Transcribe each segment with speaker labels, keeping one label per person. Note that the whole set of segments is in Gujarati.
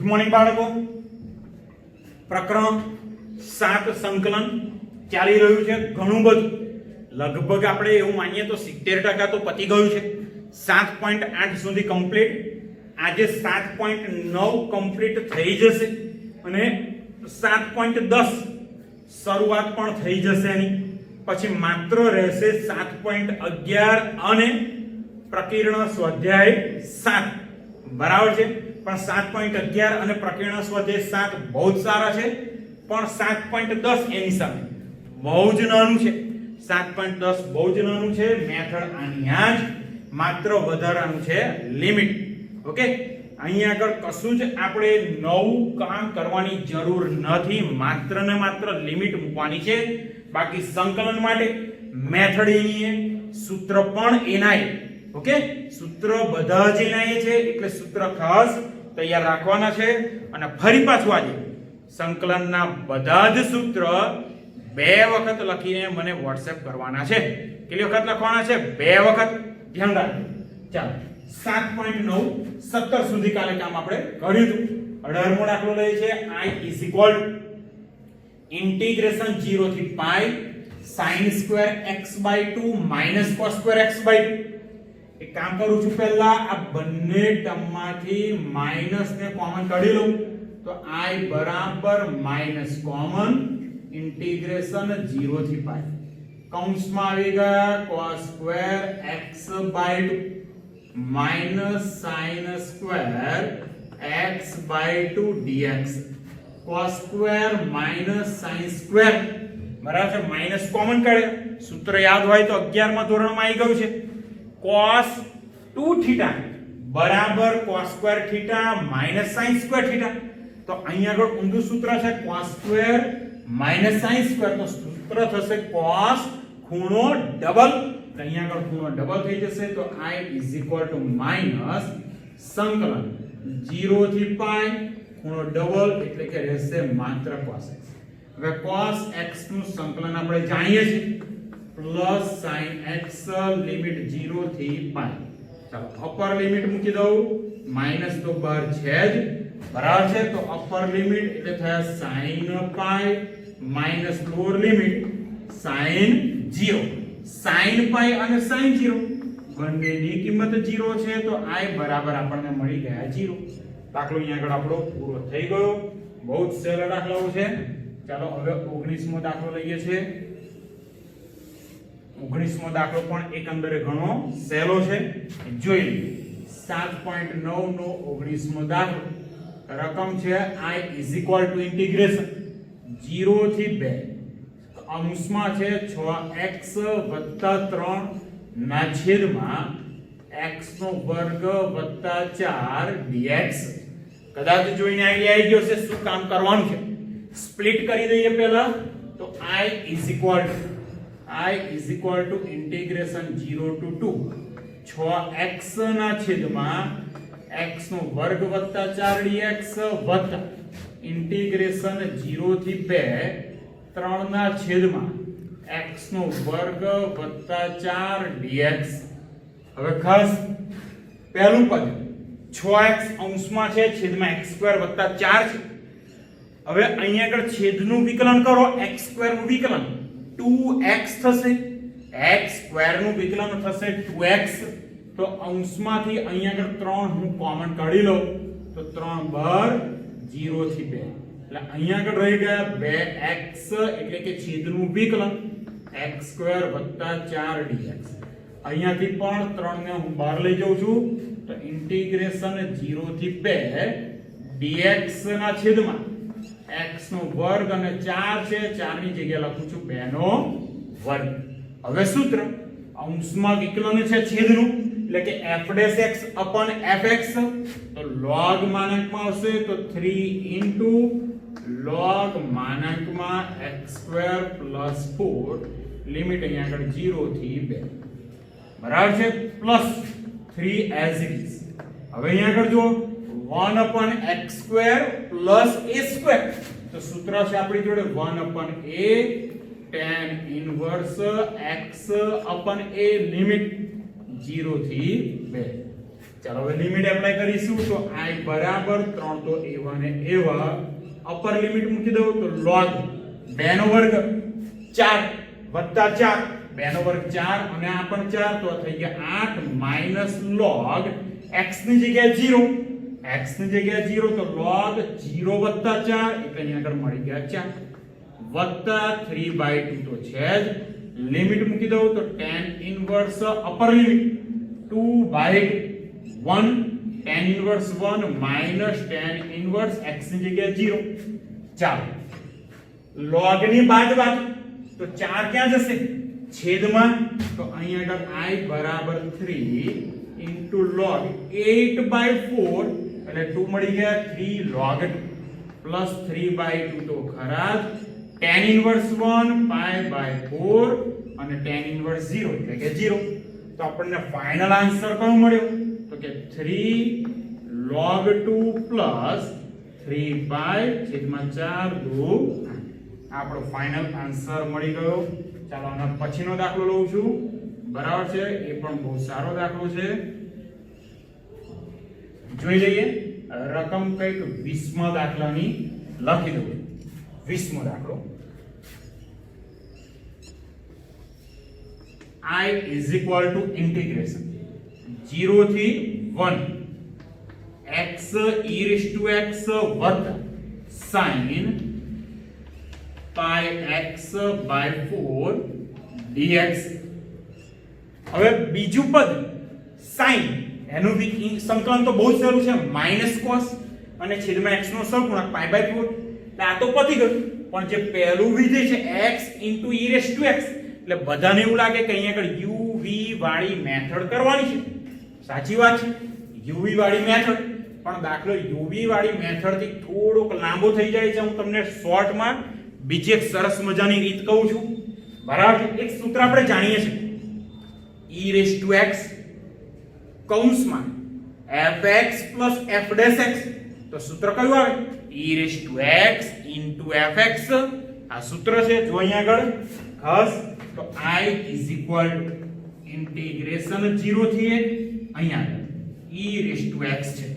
Speaker 1: ગુડ મોર્નિંગ બાળકો. પ્રકરણ 7 સંકલન ચાલી રહ્યું છે. ઘણું બધું, લગભગ આપણે એવું માનીએ તો 70% તો પતી ગયું છે. 7.8 સુધી કમ્પ્લીટ. આજે 7.9 કમ્પ્લીટ થઈ જશે અને 7.10 શરૂઆત પણ થઈ જશે એની. પછી માત્ર રહેશે 7.11 અને પ્રકીર્ણ સ્વાધ્યાય 7. બરાબર છે. પણ 7.11 અને પ્રકીર્ણ સ્વાધ્યાય 7 બહુ જ સારા છે, પણ 7.10 એની સામે બહુ જ નાનું છે. 7.10 બહુ જ નાનું છે. મેથડ આની જ માત્ર વધારાનું છે લિમિટ. ઓકે, અહીંયા આગળ કશું જ આપણે નવું કામ કરવાની જરૂર નથી. માત્ર ને માત્ર લિમિટ મૂકવાની છે. બાકી સંકલન માટે મેથડ એની, સૂત્ર પણ એના. ઓકે, સૂત્ર બધા જ એના છે, એટલે સૂત્ર ખાસ તૈયાર રાખવાના છે. અને ફરી પાછું આજે સંકલનના બધા જ સૂત્ર 2 વખત લખીને મને WhatsApp કરવાના છે. કેટલી વખત લખવાના છે? 2 વખત. ધ્યાન રાખજો. ચાલો, 7.9 17 સુધી કાલે કામ આપણે કર્યું હતું. 18મો દાખલો લઈએ છે. I is equal to integration 0 થી pi sin square x/2 minus cos square x/2. એક કામ કરું છું, પહેલા આ બંને ટર્મમાંથી માઈનસ ને કોમન કાઢી લઉં તો I બરાબર માઈનસ કોમન ઇન્ટિગ્રેશન 0 થી pi. કૌંસમાં આવી ગયા cos square x/2 minus sin square x/2 dx. cos square minus sin square બરાબર છે. માઈનસ કોમન કાઢે. સૂત્ર યાદ હોય તો 11મા ધોરણમાં આવી ગયું છે. cos 2 થીટા બરાબર cos square theta minus sin square theta. તો અહીંયા આગળ ઊંધું સૂત્ર છે cos square minus sin square. તો સૂત્ર થશે cos ખૂણો ડબલ. તો અહીંયા આગળ ખૂણો ડબલ થઈ જશે. તો I is equal to minus સંકલન 0 થી pi ખૂણો ડબલ એટલે કે રહેશે માત્ર cos x. હવે cos x નું સંકલન આપણે જાણીએ છીએ, પ્લસ sin x લિમિટ 0 થી pi. ચાલો, અપર લિમિટ મૂકી દઉં. માઈનસ તો બહાર છે જ, બરાબર છે. તો અપર લિમિટ એટલે થયા sin pi minus lower limit sin 0. sin pi અને sin 0 બંનેની કિંમત 0 છે, તો I બરાબર આપણને મળી ગયા 0. દાખલો અહીંયા આગળ આપણો પૂરો થઈ ગયો. બહુ જ સહેલો દાખલો છે. ચાલો, હવે 19મો દાખલો લઈએ છીએ. 19મો દાખલો પણ એકંદરે ઘણો સહેલો છે. જોઈ લઈએ. 7.9 નો 19મો દાખલો. રકમ છે I is equal to integration 0 થી 2 અંશમાં છે 6x + 3 ના છેદમાં x નો વર્ગ + 4 dx. કદાચ જોઈને આઈડિયા આવી ગયો છે શું કામ કરવાનું છે. સ્પ્લિટ કરી દઈએ પહેલા. તો I is equal to integration 0 to 2 6x ના છેદમાં x નો વર્ગ + 4 dx વત્તા ઇન્ટિગ્રેશન 0 થી 2 3 ના છેદમાં x નો વર્ગ + 4 dx. હવે ખાસ પહેલું પદ 6x અંશમાં છે, છેદમાં x² + 4 છે. હવે અહીંયા આગળ છેદનું વિકલન કરો. x² નું વિકલન 2x થશે, x² નું વિકલન થશે 2x. તો અંશમાંથી અહીંયા આગળ 3 હું કોમન કાઢી લઉં તો 3 બાર 0 થી 2 એટલે અહીંયા આગળ રહી ગયા 2x એટલે કે છેદનું વિકલન x² + 4 dx. અહીંયાથી પણ 3 ને હું બહાર લઈ જાઉં છું તો ઇન્ટિગ્રેશન 0 થી 2 dx ના છેદમાં x નો વર્ગ અને 4 છે, 4 ની જગ્યાએ લખું છું 2 નો વર્ગ. હવે સૂત્ર અંશમાં વિકલન છે છેદનું એટલે કે f'(x) / fx. તો log માનાંકમાં આવશે તો 3 log માનાંકમાં x² + 4 લિમિટ અહીંયા આગળ 0 થી 2 બરાબર છે, પ્લસ 3 as it is. હવે અહીંયા આગળ જો 1/x² + a². તો સૂત્ર છે આપણી જોડે 1/a tan inverse x/a limit 0 થી 2. ચાલો હવે લિમિટ એપ્લાય કરીશું તો I બરાબર 3 તો એવા ને એવા અપર લિમિટ મૂકી દઉં તો log 2 નો વર્ગ 4 વત્તા 4 2 નો વર્ગ 4 અને આ પણ 4 તો થઈ ગયા 8 માઈનસ log x ની જગ્યાએ 0 x ની જગ્યાએ 0 તો log 0 વત્તા 4 એટલે અહીં આગળ મળી ગયા 4 વત્તા 3/2 તો છે જ લિમિટ મૂકી દઉં તો tan inverse upper limit 2/1 tan inverse 1 minus tan inverse x ની જગ્યાએ 0 ચાલો log ની બાદબાકી તો 4 ક્યાં જશે છેદમાં તો અહીં આગળ I બરાબર 3 into log 8/4 એટલે 2 મળી ગયા 3 log 2 plus 3/2 તો ખરા tan inverse 1 pi/4 અને tan inverse 0 એટલે કે 0 તો આપણને ફાઇનલ આન્સર કયો મળ્યો તો કે 3 log 2 plus 3 pi છેદમાં 4 2 આપણો ફાઇનલ આન્સર મળી ગયો ચાલો આનો પછીનો દાખલો લઉં છું બરાબર છે એ પણ બહુ સારો દાખલો છે જોઈ લઈએ રકમ કઈક 20મા દાખલાની લખી દઉં 20મો દાખલો I is equal to integration 0 થી 1 x e raised to x વત્તા sin pi x by 4 dx હવે બીજું પદ sin એનું સંકલન તો બહુ જ સરળ છે માઈનસ cos અને છેદમાં x નો સહગુણક pi by 4 એટલે આ તો પતી ગયું પણ જે પહેલું વિધેય છે x into e raised to x એટલે બધાને એવું લાગે કે અહીંયા આગળ uv વાળી મેથડ કરવાની છે સાચી વાત છે uv વાળી મેથડ પણ દાખલો uv વાળી મેથડ થી થોડોક લાંબો થઈ જાય છે હું તમને શોર્ટમાં બીજી એક સરસ મજાની રીત કહું છું બરાબર એક સૂત્ર આપણે જાણીએ છીએ e raised to x કૌંસમાં fx plus f dash x તો સૂત્ર કયું આવે e raised to x into fx આ સૂત્ર છે જો અહીંયા આગળ ખાસ તો I is equal to integration 0 થી 1 અહીંયા e raised to x છે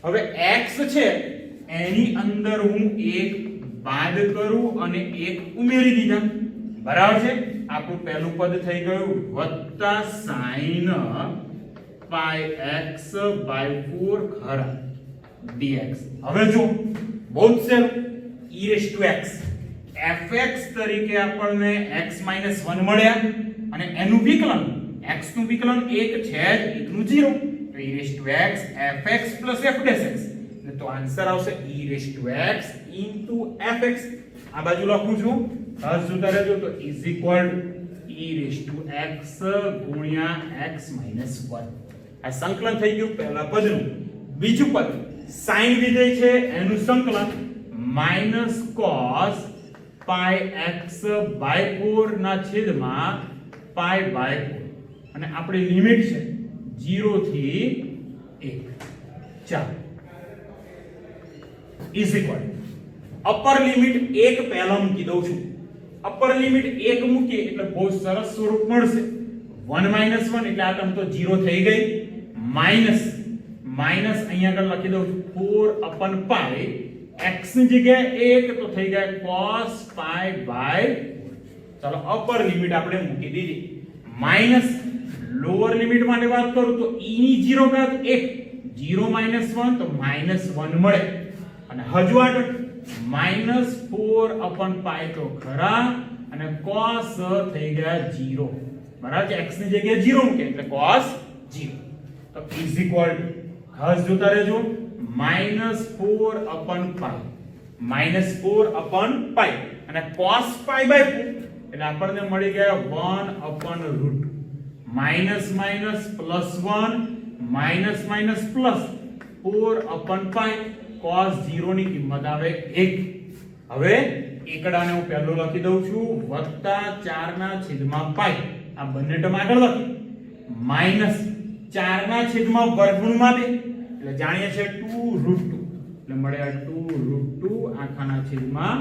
Speaker 1: હવે x છે એની અંદર હું એક બાદ કરું અને એક ઉમેરી દીધા બરાબર છે આપણું પહેલું પદ થઈ ગયું વત્તા sin pi x by 4 ખરા dx હવે જો બહુ જ સહેલું e raised to x fx તરીકે આપણને x - 1 મળ્યા અને એનું વિકલન x નું વિકલન 1 છે જ 1 નું 0 તો e raised to x fx plus f dash x તો આન્સર આવશે e raised to x into fx આ બાજુ લખું છું ખાસ જોતા રહેજો તો is equal to e raised to x ગુણ્યા x - 1 આ સંકલન થઈ ગયું પહેલા પદનું બીજું પદ sin વિધેય છે એનું સંકલન minus cos pi x by 4 ના છેદમાં pi by 4 અને આપણી લિમિટ છે 0 થી 1 ચાલો is equal અપર લિમિટ 1 પહેલા મૂકી દઉં છું અપર લિમિટ 1 મૂકીએ એટલે બહુ સરસ સ્વરૂપ મળશે 1 - 1 એટલે આ ટર્મ તો 0 થઈ ગઈ માઈનસ અહીંયા આગળ લખી દઉં 4 upon pi x ની જગ્યાએ 1 તો થઈ ગયા cos pi by ચાલો અપર લિમિટ આપણે મૂકી દીધી માઈનસ લોઅર લિમિટ માટે વાત કરું તો e ની 0 ઘાત 1 0 - 1 તો -1 મળે અને હજુ આગળ -4 upon pi તો ખરા અને cos થઈ ગયા 0 બરાબર છે x ની જગ્યાએ 0 મૂકે એટલે cos 0 તો is equal to ખાસ જોતા રહેજો -4 upon pi -4 upon pi અને cos pi by 4 એટલે આપણને મળી ગયા 1 upon root minus minus plus 1 minus minus plus 4 upon pi cos 0 ની કિંમત આવે 1 હવે એકડાને હું પહેલો લખી દઉં છું વત્તા 4 ના છેદમાં pi આ બંને ટર્મ આગળ લખી માઈનસ 4 ના છેદમાં વર્ગમૂળમાં 2 એટલે જાણીએ છે 2 √2 એટલે મળ્યા 2 √2 આખાના છેદમાં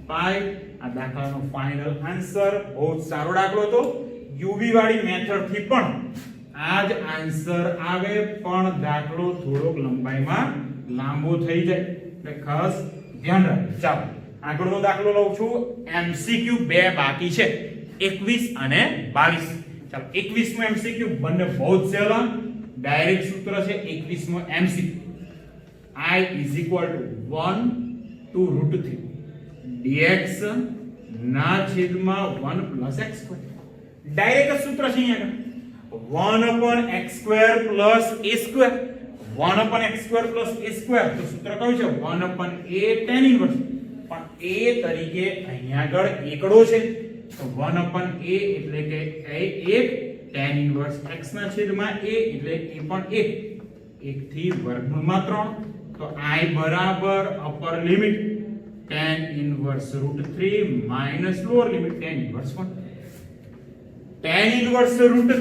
Speaker 1: pi આ દાખલાનો ફાઇનલ આન્સર બહુ સારો દાખલો હતો યુવી વાળી મેથડ થી પણ આ જ આન્સર આવે, પણ દાખલો થોડોક લંબાઈમાં લાંબો થઈ જાય એટલે ખાસ ધ્યાન રાખજો. ચાલો આગળનો દાખલો લઉં છું. એમસીક્યુ બે બાકી છે, 21 અને 22. ચાલો 21 માં એમસીક્યુ બંને બહુ જ સહેલા, ડાયરેક્ટ સૂત્ર છે 21 માં MCQ. I is equal to 1 to root 3 dx ના છેદમાં 1 plus x square. ડાયરેક્ટ સૂત્ર છે અહીંયા 1 upon x square plus a square. 1 upon x square plus a square તો સૂત્ર કયું છે? 1 upon a tan inverse. પણ a તરીકે અહીંયા આગળ એકડો છે તો 1 upon a એટલે કે એક tan inverse x ના છેદમાં a એટલે a પણ 1 થી વર્ગમૂળમાં 3. તો I બરાબર upper limit tan inverse root 3 minus lower limit tan inverse 1. tan inverse root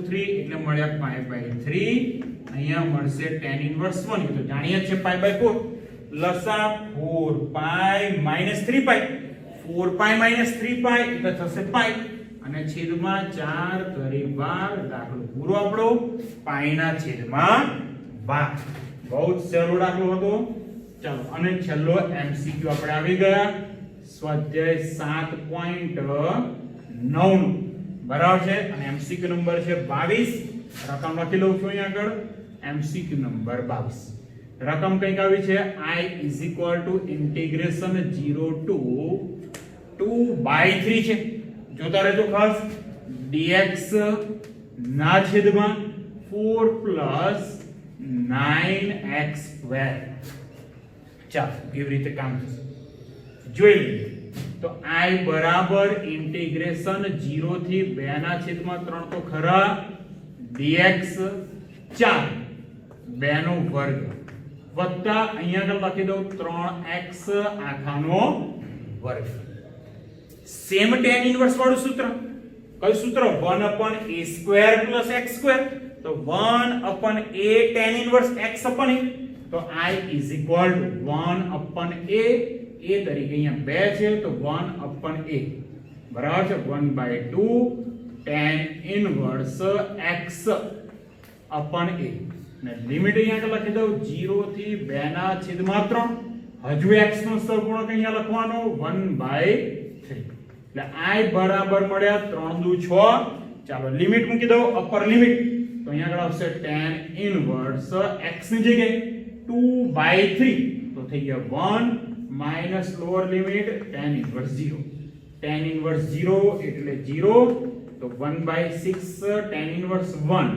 Speaker 1: 3 એટલે મળ્યા pi by 3, અહીંયા મળશે tan inverse 1. તો જાણીએ છે pi by 4 લસા 4 pi minus 3 pi. 4 pi minus 3 pi એટલે થશે pi અને છેદમાં 4 કરી 12. દાખલો પૂરો આપણો પાઈ ના છેદમાં 12. બહુ જ સહેલો દાખલો હતો. ચાલો અને છેલ્લો એમસીક્યુ આપણે આવી ગયા સ્વાધ્યાય 7.9 બરાબર છે અને એમસીક્યુ નંબર છે 22. રકમ લખી લઉં છું અહીંયા આગળ. એમસીક્યુ નંબર 22 રકમ કંઈક આવી છે I is equal to integration 0 to 2/3 છે. જોતા રહેજો ખાસ. dx ના છેદમાં 4 plus 9x square. ચાલો કેવી રીતે કામ થશે જોઈ લઈએ. તો I બરાબર ઇન્ટિગ્રેશન 0 થી 2 ના છેદમાં 3 તો ખરા dx 4 2 નો વર્ગ વત્તા અહીંયા આગળ લખી દઉં 3x આખાનો વર્ગ. સેમ tan ઇન્વર્સ વાળું સૂત્ર. કયું સૂત્ર? 1 upon a square plus x square. તો 1 upon a tan inverse x upon a. તો I is equal to 1 upon a તરીકે અહીંયા 2 છે તો 1 upon a બરાબર છે 1/2 tan inverse x upon a. ને લિમિટ અહીંયા લખી દઉં 0 થી 2 ના છેદમાં 3. હજુ x નો સહગુણક અહીંયા લખવાનો 1/3. એટલે I બરાબર મળ્યા 3 દુ 6. ચાલો લિમિટ મૂકી દઉં અપર લિમિટ તો અહીંયા આગળ આવશે tan inverse x ની જગ્યાએ 2/3 તો થઈ ગયા 1 minus lower limit tan inverse 0. tan inverse 0 એટલે 0 તો 1/6 tan inverse 1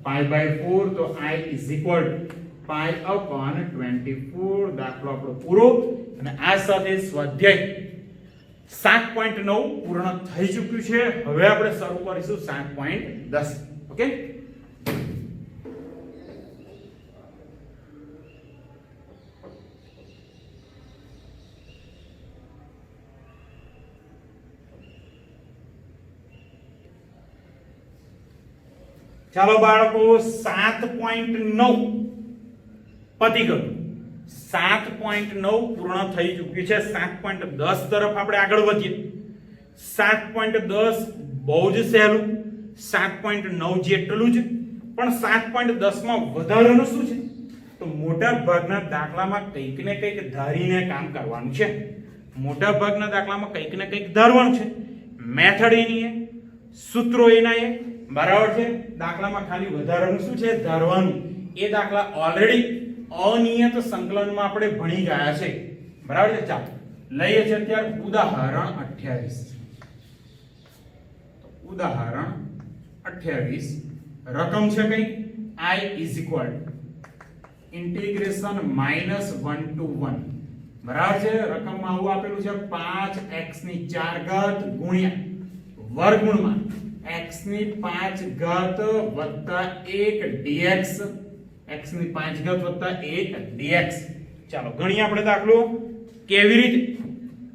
Speaker 1: pi by 4 તો I is equal to pi upon 24. દાખલો આપણો પૂરો અને આ સાથે સ્વાધ્યાય 7.9 પૂર્ણ થઈ ચૂક્યું છે. હવે આપણે શરૂ કરીશું 7.10. ઓકે ચાલો બાળકો 7.9 પતી ગયું. 7.9 પૂર્ણ થઈ ચૂક્યું છે. 7.10 તરફ આપણે આગળ વધીએ. 7.10 બહુ જ સહેલું, 7.9 જેટલું જ, પણ 7.10 માં વધારાનું શું છે? તો મોટા ભાગના દાખલામાં કંઈક ને કંઈક ધારીને કામ કરવાનું છે. મોટા ભાગના દાખલામાં કંઈક ને કંઈક ધારવાનું છે. મેથડ એની છે, સૂત્રો એના છે, બરાબર છે. દાખલામાં ખાલી વધારાનું શું છે? ધારવાનું. એ દાખલા ઓલરેડી અનિયત સંકલનમાં આપણે ભણી ગયા છે, બરાબર છે. ચાલો લઈએ છે અત્યારે ઉદાહરણ 28. ઉદાહરણ 28 રકમ છે કઈ I is equal integration -1 to 1 બરાબર છે. રકમમાં આવું આપેલું છે 5x ની 4 ઘાત ગુણ્યા વર્ગમૂળમાં x ની 5 ઘાત વત્તા 1 dx. x ની 5 ઘાત વત્તા 1 dx. ચાલો ગણીએ આપણે દાખલો કેવી રીતે.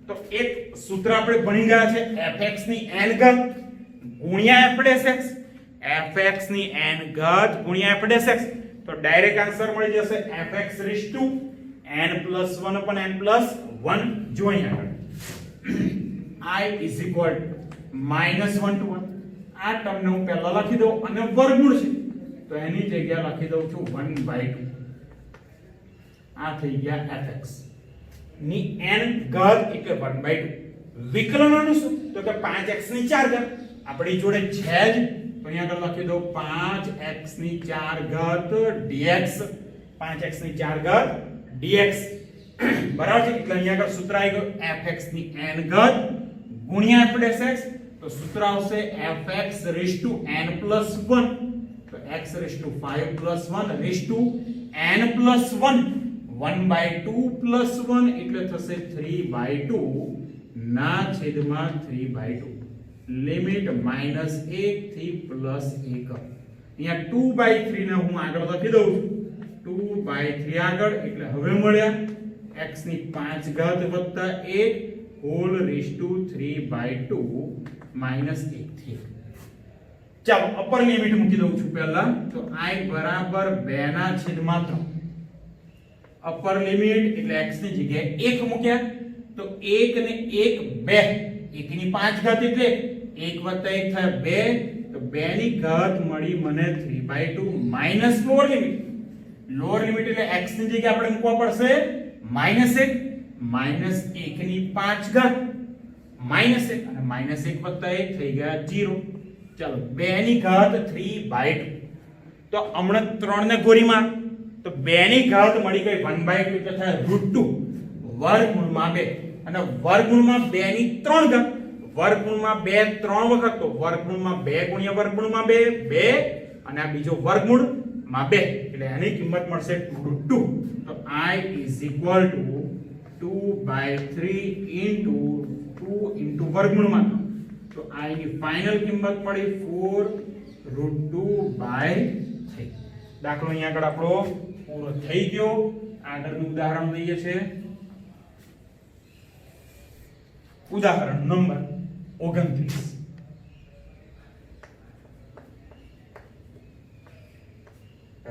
Speaker 1: તો એક સૂત્ર આપણે ભણી ગયા છે fx ની n ઘાત ગુણ્યા f dash x. fx ની n ઘાત ગુણ્યા f dash x. તો ડાયરેક્ટ આન્સર મળી જશે fx raised to n plus 1 upon n plus 1. જોઈએ આગળ I is equal to -1 to 1. આ ટર્મને હું પહેલા લખી દઉં અને વર્ગમૂળ છે તો એની જગ્યા લખી દઉં છું 1/2. આ થઈ ગયા fx ની n ઘાત એટલે 1/2. વિકલનનું શું તો કે 5x ની 4 ઘાત આપણી જોડે છે જ તો અહીંયા આગળ લખી દઉં 5x ની 4 ઘાત dx. 5x ની 4 ઘાત dx બરાબર છે એટલે અહીંયા આગળ સૂત્ર આવી ગયું fx ની n ઘાત ગુણ્યા f dash x તો સૂત્ર આવશે fx raised to n plus 1 તો x raised to 5 plus 1 raised to n plus 1 1/2 plus 1 એટલે થશે 3/2 ના છેદમાં 3/2 લિમિટ -1 થી +1 અહીંયા 2/3 ને હું આગળ લખી દઉં છું 2/3 આગળ એટલે હવે મળ્યા x ની 5 ઘાત વત્તા 1 હોલ રેઝ ટુ 3/2 -1 થી. ચાલો અપર લિમિટ મૂકી દઉં છું પહેલા તો i બરાબર 2 ના છેદમાં 3. અપર લિમિટ એટલે x ની જગ્યાએ 1 મૂક્યા તો 1 ને 1 2 1 ની 5 ઘાત એટલે 1 વત્તા 1 થાય 2 તો 2 ની ઘાત મળી મને 3/2 minus lower limit. Lower limit એટલે x ની જગ્યાએ આપણે મૂકવા પડશે -1 -1 ની 5 ઘાત -1 અને -1 વત્તા 1 થઈ ગયા 0. ચાલો 2 ની ઘાત 3/2 તો હમણાં 3 ને ગોરીમાં તો 2 ની ઘાત મળી ગઈ 1/2 એટલે થાય √2 વર્ગમૂળમાં 2 અને વર્ગમૂળમાં 2 ની 3 ઘાત વર્ગમૂળમાં 2 3 વખત તો વર્ગમૂળમાં 2 ગુણ્યા વર્ગમૂળમાં 2 2 અને આ બીજો વર્ગમૂળમાં 2 એટલે એની કિંમત મળશે √2 તો i is equal to 2/3 into 2 into વર્ગમૂળમાં તો i ની ફાઇનલ કિંમત મળી 4√2/3. દાખલો અહીંયા આગળ આપણો પૂરો થઈ ગયો. આગળનું ઉદાહરણ લઈએ છે ઉદાહરણ નંબર 29.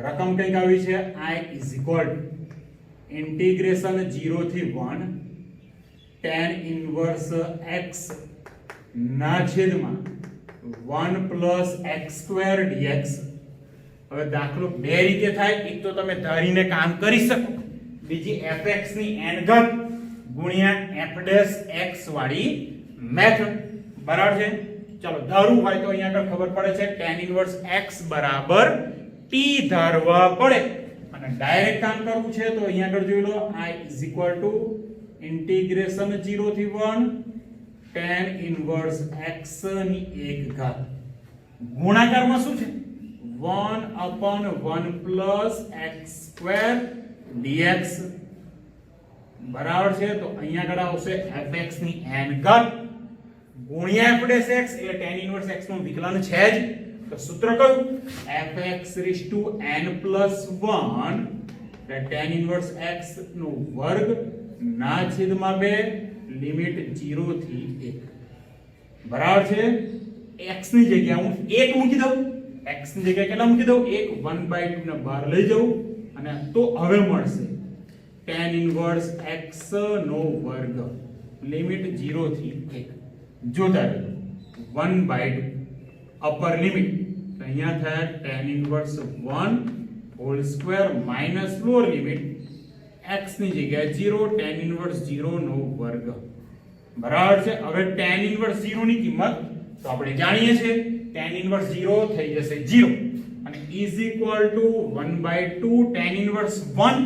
Speaker 1: રકમ કઈક આવી છે i is equal to integration 0 થી 1 tan inverse x ના છેદમાં 1 plus x square dx. હવે દાખલો બે રીતે થાય. એક તો તમે ધારીને કામ કરી શકો, બીજી fx ની n ઘાત ગુણ્યા f dash x વાળી મેથડ. બરાબર છે. ચાલો ધારવું હોય તો અહીંયા આગળ ખબર પડે છે tan inverse x બરાબર t ધારવા પડે અને ડાયરેક્ટ કામ કરવું છે તો અહીંયા આગળ જોઈ લો i is equal to integration 0 થી 1 tan inverse x ની 1 ઘાત ગુણાકારમાં શું છે 1/1 plus x square dx બરાબર છે. તો અહીંયા આગળ આવશે fx ની n ઘાત ગુણ્યા f dash x એટલે tan inverse x નું વિકલન છે જ તો સૂત્ર કયું fx raised to n plus 1 એટલે tan inverse x નો વર્ગ ના છેદમાં 2 લિમિટ 0 થી 1 બરાબર છે. x ની જગ્યાએ હું 1 મૂકી દઉં. x ની જગ્યાએ કેટલા મૂકી દઉં 1 1/2 ને બહાર લઈ જાઉં અને તો હવે મળશે tan inverse x નો વર્ગ લિમિટ 0 થી 1 જોતા રહો 1/2 અપર લિમિટ તો અહીંયા થાય tan inverse 1 whole square minus lower limit x ની જગ્યાએ 0 tan inverse 0 નો વર્ગ બરાબર છે. હવે tan inverse 0 ની કિંમત તો આપણે જાણીએ છીએ tan inverse 0 થઈ જશે 0 અને is equal to 1/2 tan inverse 1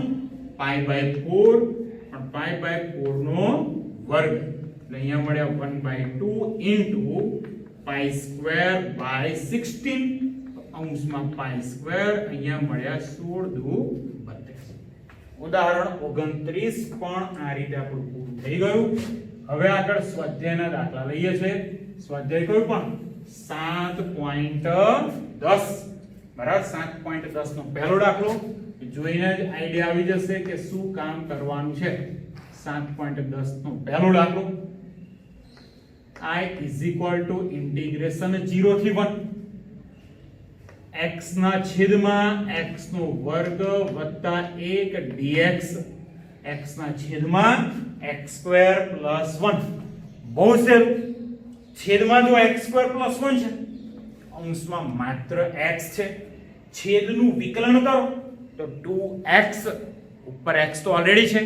Speaker 1: pi/4 પણ pi/4 નો વર્ગ એટલે અહીંયા મળ્યા 1/2 into pi square by 16 અંશમાં pi square અહીંયા મળ્યા 16 દુ 32. ઉદાહરણ 29 પણ આ રીતે આપણું પૂરું થઈ ગયું. હવે આગળ સ્વાધ્યાયના દાખલા લઈએ છે. સ્વાધ્યાય કયું પણ 7.10 બરાબર 7.10 નો પહેલો દાખલો જોઈને જ આઈડિયા આવી જશે કે શું કામ કરવાનું છે. 7.10 નો પહેલો દાખલો i is equal to integration 0 થી 1 x ના છેદમાં x નો વર્ગ વત્તા 1 dx x ના છેદમાં x square plus 1 બહુ સહેલું. છેદમાં જો x square plus 1 છે અંશમાં માત્ર x છે, છેદનું વિકલન કરો તો 2x, ઉપર x તો ઓલરેડી છે,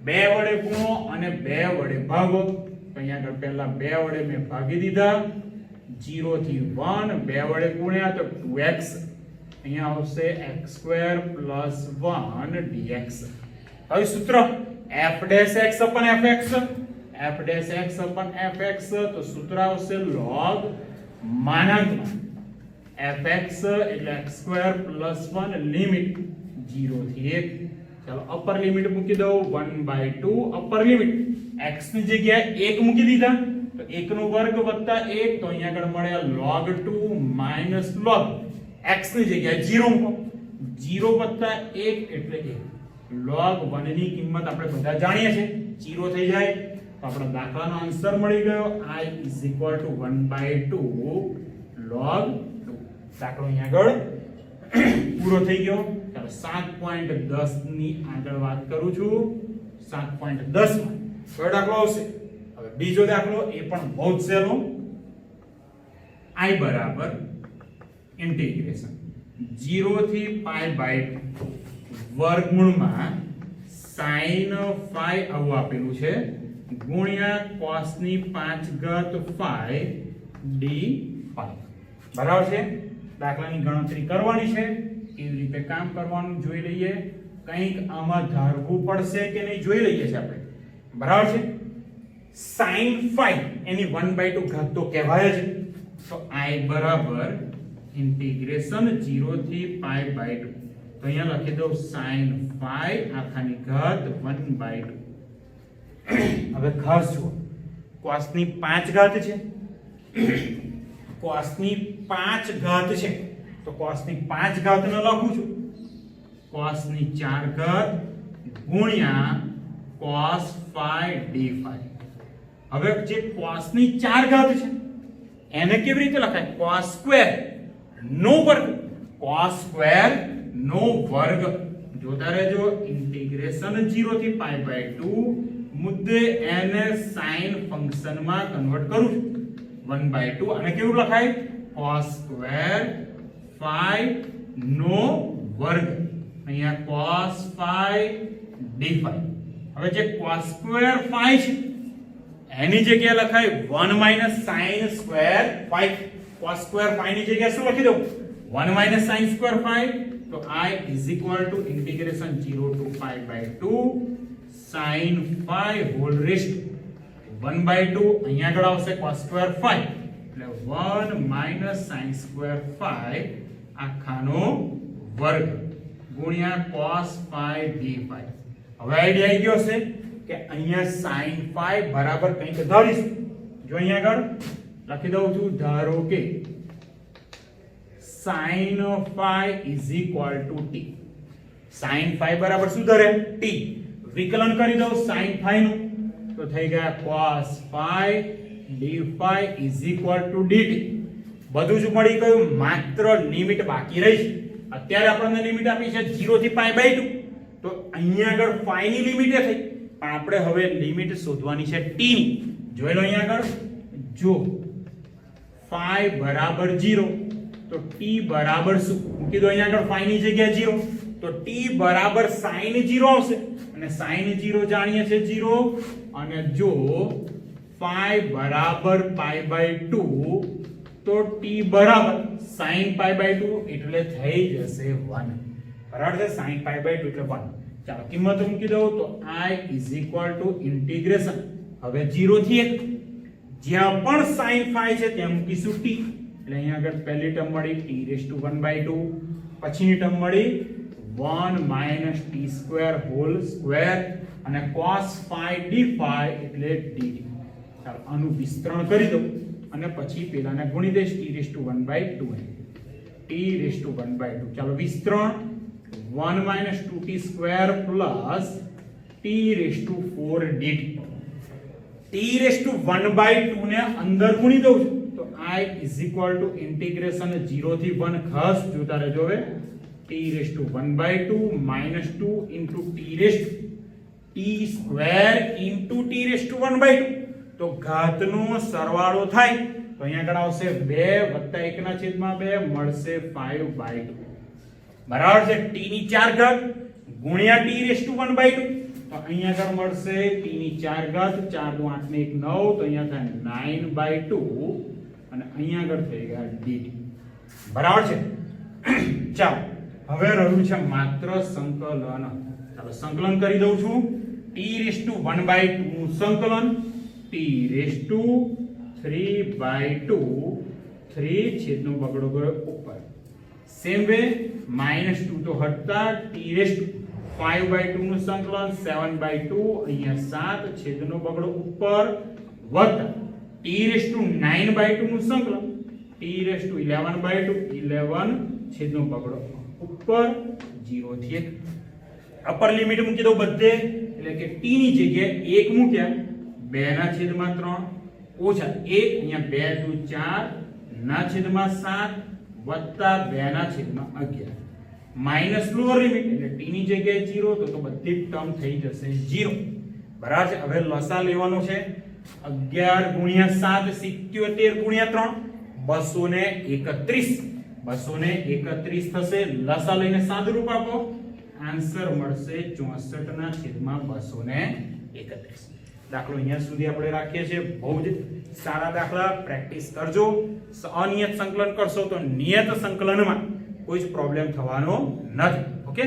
Speaker 1: 2 વડે ગુણો અને 2 વડે ભાગો તો અહીંયા આગળ પહેલા 2 વડે મેં ભાગી દીધા, 0 થી 1 2 વડે ગુણ્યા તો 2x, અહીંયા આવશે x² + 1 dx. હવે સૂત્ર f'(x) / fx, f'(x) / fx તો સૂત્ર આવશે log માનાંકમાં fx એટલે x² + 1 લિમિટ 0 થી 1. ચાલો અપર લિમિટ મૂકી દઉં 1/2 અપર લિમિટ, x ની જગ્યાએ 1 મૂકી દીધા તો 1 નો વર્ગ વત્તા 1 તો અહીંયા આગળ મળે log 2 minus log x ની જગ્યાએ 0 મૂકો, 0 વત્તા 1 એટલે 1, log 1 ની કિંમત આપણે બધા જાણીએ છીએ 0 થઈ જાય તો આપણો દાખલાનો આન્સર મળી ગયો I = 1/2 log 2. દાખલો અહીંયા આગળ પૂરો થઈ ગયો. ચાલો 7.10 ની આગળ વાત કરું છું. 7.10 માં કયો દાખલો આવશે? હવે બીજો દાખલો એ પણ બહુ જ સહેલો. I બરાબર ઇન્ટિગ્રેશન 0 થી π/2 વર્ગમૂળમાં sin phi આવું આપેલું છે ગુણ્યા cos ની 5 phi d phi. બરાબર છે? દાખલાની ગણતરી કરવાની છે, કેવી રીતે કામ કરવાનું જોઈ લઈએ. કંઈક આમાં ધારવું પડશે કે નહીં જોઈ લઈએ છે આપણે. બરાબર છે? sin phi એની 1/2 ઘાત તો કહેવાય જ. તો I બરાબર ઇન્ટિગ્રેશન 0 થી π/2 તો અહીંયા લખી દઉં sin phi આખાની ઘાત 1/2. હવે ખાસ જુઓ, cos ની 5 ઘાત છે, cos ની 5 ઘાત છે તો cos ની 5 ઘાત ને લખું છું cos ની 4 ઘાત ગુણ્યા cos phi d phi. હવે જે cos ની 4 ઘાત છે એને કેવી રીતે લખાય? cos સ્ક્વેર નો વર્ગ, cos સ્ક્વેર નો વર્ગ. જોતા રહેજો, ઇન્ટિગ્રેશન 0 થી π/2 મુદ્દે એને sin ફંક્શન માં કન્વર્ટ કરું છું 1/2 અને કેવું લખાય? cos સ્ક્વેર phi નો વર્ગ, અહીંયા cos phi d phi. હવે જે cos સ્ક્વેર phi છે એની જગ્યાએ લખાય 1 - sin square phi. cos square phi ની જગ્યાએ શું લખી દઉં? 1 - sin સ્ક્વેર phi. તો I = integration 0 to π/2 sin phi whole rest 1/2 અહીંયા આગળ આવશે cos સ્ક્વેર phi એટલે 1 - sin સ્ક્વેર phi આખાનો વર્ગ ગુણ્યા cos phi d phi. હવે આઈડિયા આવી ગયો છે કે અહીંયા sin phi બરાબર કંઈક ધારીશું. જો અહીંયા આગળ લખી દઉં છું, ધારો કે sin phi = t. sin phi બરાબર શું ધરે? t. વિકલન કરી દઉં sin phi નું તો થઈ ગયા cos phi d phi = dt. બધું જ મળી ગયું, માત્ર લિમિટ બાકી રહી છે. અત્યારે આપણને લિમિટ આપી છે 0 થી π/2 તો અહીંયા આગળ phi ની લિમિટ એ થઈ, પણ આપણે હવે લિમિટ શોધવાની છે t ની. જોઈ લો અહીંયા આગળ, જો phi બરાબર 0 તો t બરાબર શું? મૂકી દો અહીંયા આગળ phi ની જગ્યાએ 0 તો t બરાબર sin 0 આવશે અને sin 0 જાણીએ છે 0 અને જો phi બરાબર π/2 તો t બરાબર sin π/2 એટલે થઈ જશે 1. બરાબર છે? sin π/2 એટલે 1. ચાલો કિંમત મૂકી દઉં તો I = ઇન્ટિગ્રેશન હવે 0 થી 1 જ્યાં પણ sin phi છે ત્યાં મૂકીશું t એટલે અહીંયા આગળ પહેલી ટર્મ મળી t⁻², પછીની ટર્મ મળી 1 - t² હોલ સ્ક્વેર અને cos phi d phi એટલે dt. ચાલો આનું વિસ્તરણ કરી દઉં અને પછી પેલાને ગુણી દઈશ t⁻². ચાલો વિસ્તરણ 1 - 2t² t⁴ dt. t⁻² ને અંદર ગુણી દઉં છું તો I = ઇન્ટિગ્રેશન 0 થી 1 ખાસ જોતા રહેજો. હવે t⁻² - 2 t² * t⁻² તો ઘાતનો સરવાળો થાય તો તો અહીંયા આગળ આવશે 2 + 1 ના છેદમાં 2 મળશે 5/2 બરાબર છે. t ની 4 ઘાત ગુણ્યા t⁻1/2 તો અહીંયા આગળ મળશે t ની 4 ઘાત 4 × 8 ને 1 9 તો અહીંયા થાય 9/2 અને અહીંયા આગળ થઈ ગયા dt બરાબર છે. ચાલો હવે રહ્યું છે માત્ર સંકલન. ચાલો સંકલન કરી દઉં છું. t⁻1/2 નું સંકલન t⁻3/2 3 છેદનો બગડો ગયો ઉપર. સેમ વે -2 તો હટતા t⁻5/2 નું સંકલન 7/2 અહીંયા 7 છેદનો બગડો ઉપર વત્તા t⁻9/2 નું સંકલન t⁻11/2 11 છેદનો બગડો ઉપર 0 થી 1 અપર લિમિટ મૂકી દો બધે એટલે કે t ની જગ્યાએ 1 મૂક્યા 2 ના છેદમાં 3 ઓછા 1 અહીંયા 2 × 4 ના છેદમાં 7 વત્તા 2 ના છેદમાં 11 માઈનસ લોઅર લિમિટ એટલે t ની જગ્યાએ 0 તો બધી ટર્મ થઈ જશે 0 બરાબર છે. હવે લસા લેવાનો છે 11 × 7 77 × 3 231 થશે. લસા લઈને સાદુરૂપ આપો આન્સર મળશે 64 ના છેદમાં 231. દાખલો અહીંયા સુધી આપણે રાખીએ છીએ. બહુ જ સારા દાખલા પ્રેક્ટિસ કરજો. અનિયત સંકલન કરશો તો નિયત સંકલનમાં કોઈ જ પ્રોબ્લેમ થવાનો નથી. ઓકે.